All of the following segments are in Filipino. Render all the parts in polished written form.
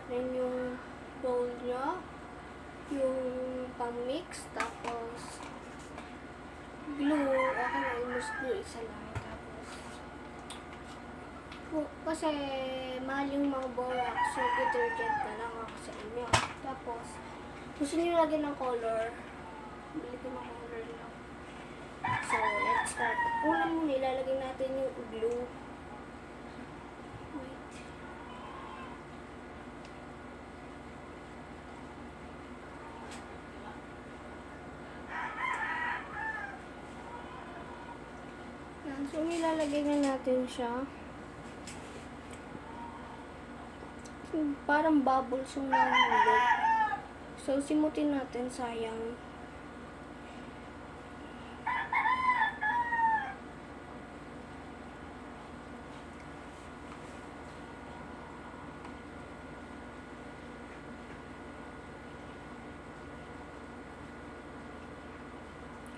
Yan yung bowl nyo. Yung pang-mix. Tapos, glue. Okay na, almost glue. Isa lang. Kasi mahal yung mga borax, so detergent na lang ako sa inyo. Tapos, gusto nyo lagyan ng color, bili ko ng color lang. So, let's start. Una muna, ilalagay natin yung glue. Wait. Yan, so ilalagay na natin siya. Parang bubbles yung nahulog. So, simutin natin, sayang.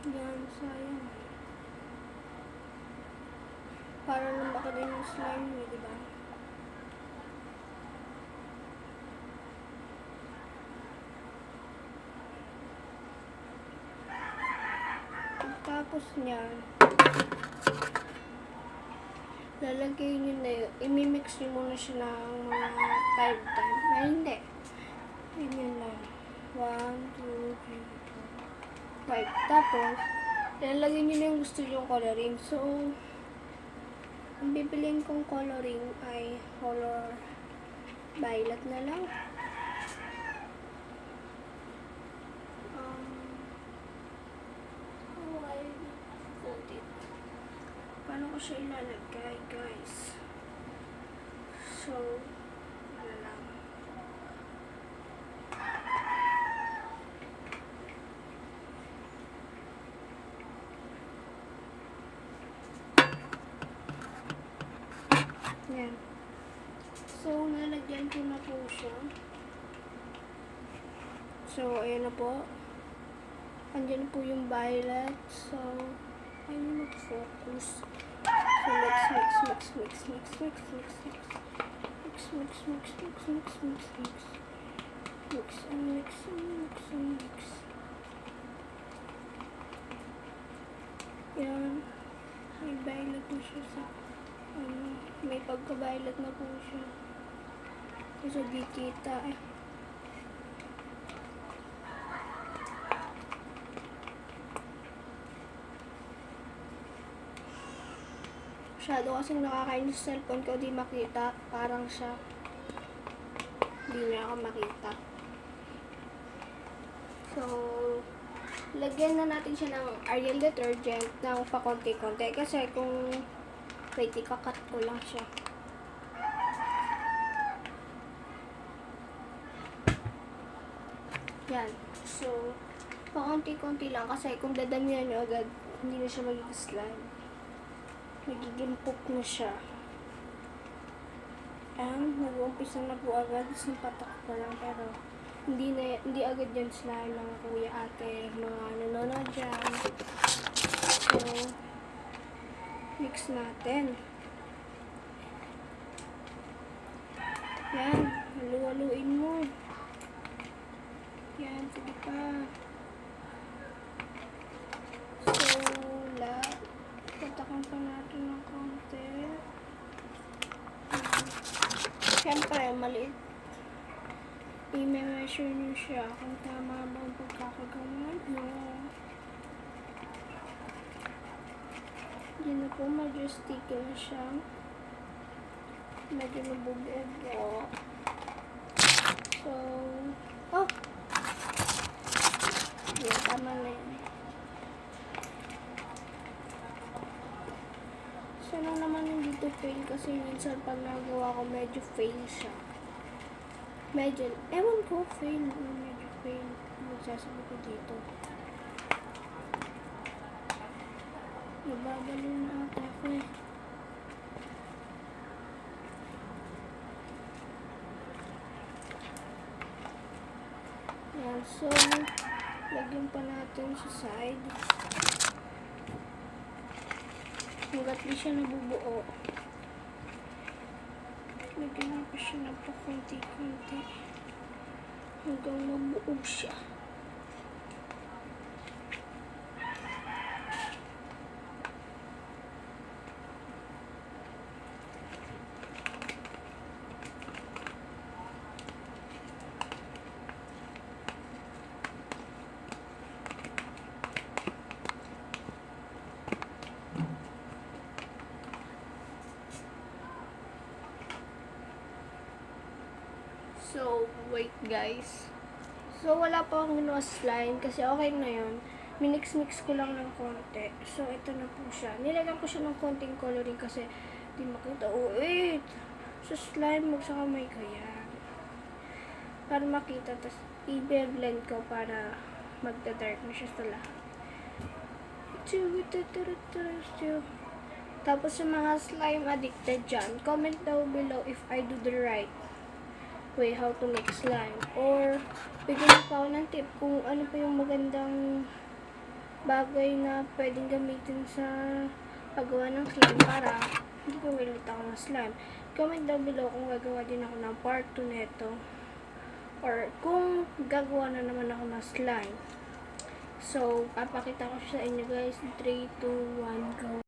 Yan, sayang. Para lumaki din yung slime, diba? Tapos niyan, lalagay nyo na yun. Imimix nyo muna siya ng mga 5 times. Ay, hindi. Ganyan lang. 1, 2, 3, 4, 5. Tapos, lalagay nyo na yung gusto nyo coloring. So, ang bibiliin kong coloring ay color violet na lang. Paano ko siya ilalagay, guys? So, wala lang. Yan. So, nalagyan ko na po siya. So, ayan na po. Andyan po yung violet. So, ayun mag-focus. So, let's mix. Mix and mix. Yan. May violet na siya sa, may pagka-violet na po siya. Kasi di kita eh. Masyado kasing nakakainis sa cellphone ko, di makita. Parang siya. Di niya ako makita. So, lagyan na natin siya ng Ariel detergent ng pakonti-konti. Kasi kung wait, ikakat ko lang siya. Yan. So, pakonti-konti lang. Kasi kung dadamihan nyo agad, hindi na siya magiging slime. Nagiging poop na siya. And nag-uumpisa na po agad. Simpatak pa lang, pero hindi agad yan slime ng kuya, ate, mga nanonood dyan. So, mix natin. Yan, halu-haluin mo. Yan, sige pa. Patakan pa natin ng konti. Siyempre, maliit. I-measure nyo siya kung tama ba ang pagkakagawa nyo. Hindi na po, medyo sticky na siya. Medyo nabubuo. So, oh! Yan, tama na yan. Siya lang naman hindi to fail kasi minsan pag nagawa ko medyo fail siya. Medyo, ewan ko, fail. Medyo fail. Magsasabi ko dito. Nababalo na ata ako eh. Yan, so, lagyan pa natin sa side. Hanggat di siya nabubuo. lalagyan ko siya ng pakunti-kunti hanggang mabuo siya. So, wait guys. So, wala pa akong ginawa slime kasi okay na yun. Minix-mix ko lang ng konti. So, ito na po siya. Nilagyan ko siya ng konting coloring kasi di makita. Oh, wait! Sa slime, magsakamay ko yan. Para makita. Tapos, i-blend ko para magda-dark na siya sa lahat. Tapos, sa mga slime addicted dyan, comment down below if I do the right way how to make slime, or bigyan niyo pa ako ng tip kung ano pa yung magandang bagay na pwedeng gamitin sa paggawa ng slime para hindi ko ulit ako ng slime. Comment down below kung gagawa din ako ng part 2 neto, or kung gagawa na naman ako ng slime. So, papakita ko sa inyo guys. 3, 2, 1, go!